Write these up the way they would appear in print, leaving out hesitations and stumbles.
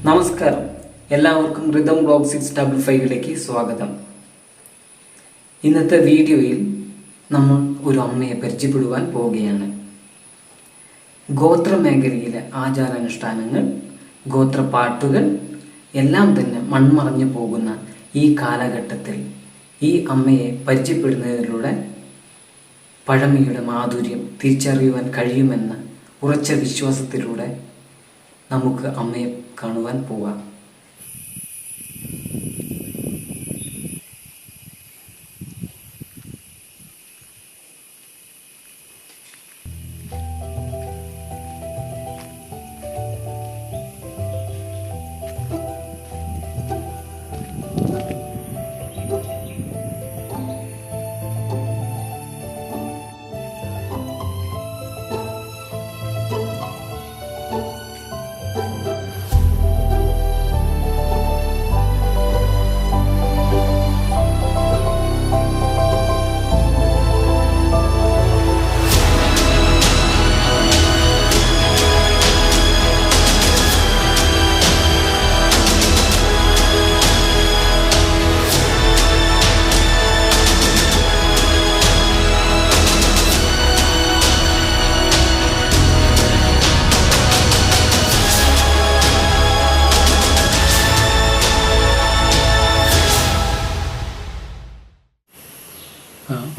നമസ്കാരം, എല്ലാവർക്കും rhythm blog 655 സ്വാഗതം. ഇന്നത്തെ വീഡിയോയിൽ നമ്മൾ ഒരു അമ്മയെ പരിചയപ്പെടുവാൻ പോവുകയാണ്. ഗോത്ര മേഖലയിലെ ആചാരാനുഷ്ഠാനങ്ങൾ, ഗോത്രപ്പാട്ടുകൾ എല്ലാം തന്നെ മൺമറഞ്ഞു പോകുന്ന ഈ കാലഘട്ടത്തിൽ ഈ അമ്മയെ പരിചയപ്പെടുന്നതിലൂടെ പഴമയുടെ മാധുര്യം തിരിച്ചറിയുവാൻ കഴിയുമെന്ന ഉറച്ച വിശ്വാസത്തിലൂടെ നമുക്ക് അമ്മയെ കാണുവാൻ പോവാം.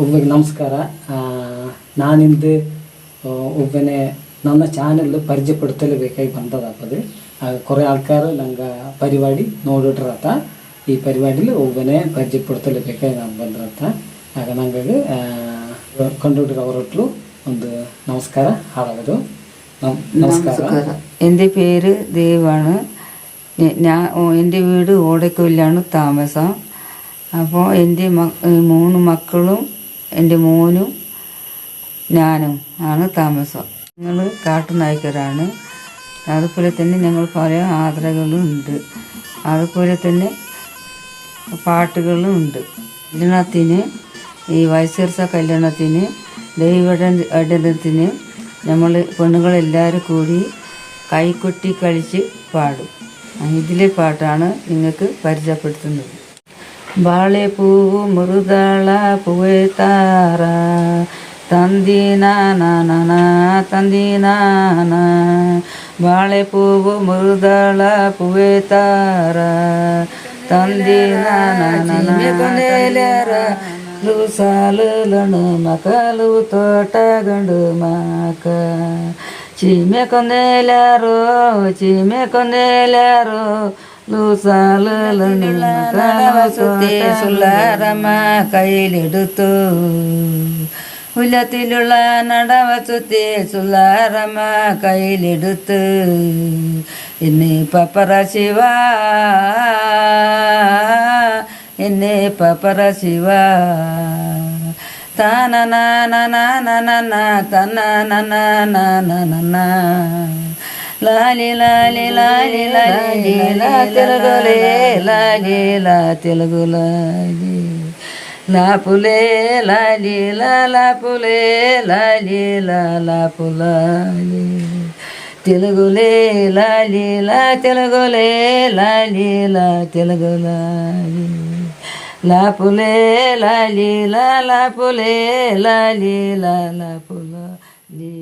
ಒಬ್ಬನಿಗೆ ನಮಸ್ಕಾರ. ನಾನಿಂದು ಒಬ್ಬನೇ ನನ್ನ ಚಾನಲ್ ಪರಿಚಯಪಡಿಸಲೇಬೇಕಾಗಿ ಬಂದದಾಗ್ತದೆ. കുറേ ആൾക്കാർ ನಂಗೆ പരിപാടി ನೋಡಿಟ್ರತ್ತ. ಈ ಪರಿപാടിയിൽ ಒಬ್ಬನೇ ಪರಿಚಯಪಡಿಸಲೇಬೇಕಾಗಿ ನಾನು ಬಂದಿರತ್ತ. ಆಗ ನಂಗೆ ಕಂಡುಹಿಡಿದು ಅವರೊಟ್ಟಲು ಒಂದು നമസ്കാര ಹಾಡೋದು. നമസ്കാരം. എൻ്റെ പേര് ദേവാണ്. എൻ്റെ വീട് ഓടക്കൊല്ലാണ് താമസം. അപ്പോൾ എൻ്റെ 3 മക്കളും എൻ്റെ മോനും ഞാനും ആണ് താമസം. ഞങ്ങൾ കാട്ടുനായ്ക്കരാണ്. അതുപോലെ തന്നെ ഞങ്ങൾ പല ആദരകളും ഉണ്ട്. അതുപോലെ തന്നെ പാട്ടുകളും ഉണ്ട്. കല്യാണത്തിന്, ഈ വയസ്സേർച്ച കല്യാണത്തിന്, ദൈവടനത്തിന് നമ്മൾ പെണ്ണുങ്ങളെല്ലാവരും കൂടി കൈകൊട്ടി കളിച്ച് പാടും. ഇതിലെ പാട്ടാണ് നിങ്ങൾക്ക് പരിചയപ്പെടുത്തുന്നത്. ಬಾಳೆ ಪೂವು ಮೃದಳ ಪೂವೆ ತಾರ ತಂದಿನಾನ ತಂದಿನಾನ. ಬಾಳೆ ಪೂವು ಮೃದಳ ಪೂವೆ ತಾರ ತಂದಿನಾನ. ಸಾಲು ಮಕಲು ತೋಟ ಗಂಡು ಮಕ ಚೀಮೆ ಕೊಂದೇಲ್ಯಾರೋ ಚೀಮೆ ಕೊಂದೇಲ್ಯಾರೋ സുല്ലാരമ്മ കയ്യിലെടുത്തു. ഉല്ലത്തിലുള്ള നടവ ചുത്തി സുല്ലാരമ്മ കയ്യിലെടുത്ത്. എന്നെ പപ്പറ ശിവ എന്നെ പപ്പറ ശിവ താനന തന്ന లాలి లాలి లాలి లాలి లా తెలుగులే లాలి లా తెలుగు లాలి లాపులే లాలి లా లాపులే లాలి లా లాపులాలి తెలుగులే లాలి లా తెలుగులే లాలి లా తెలుగు లాలి లాపులే లాలి లా లాపులే లాలి లా లాపులాలి.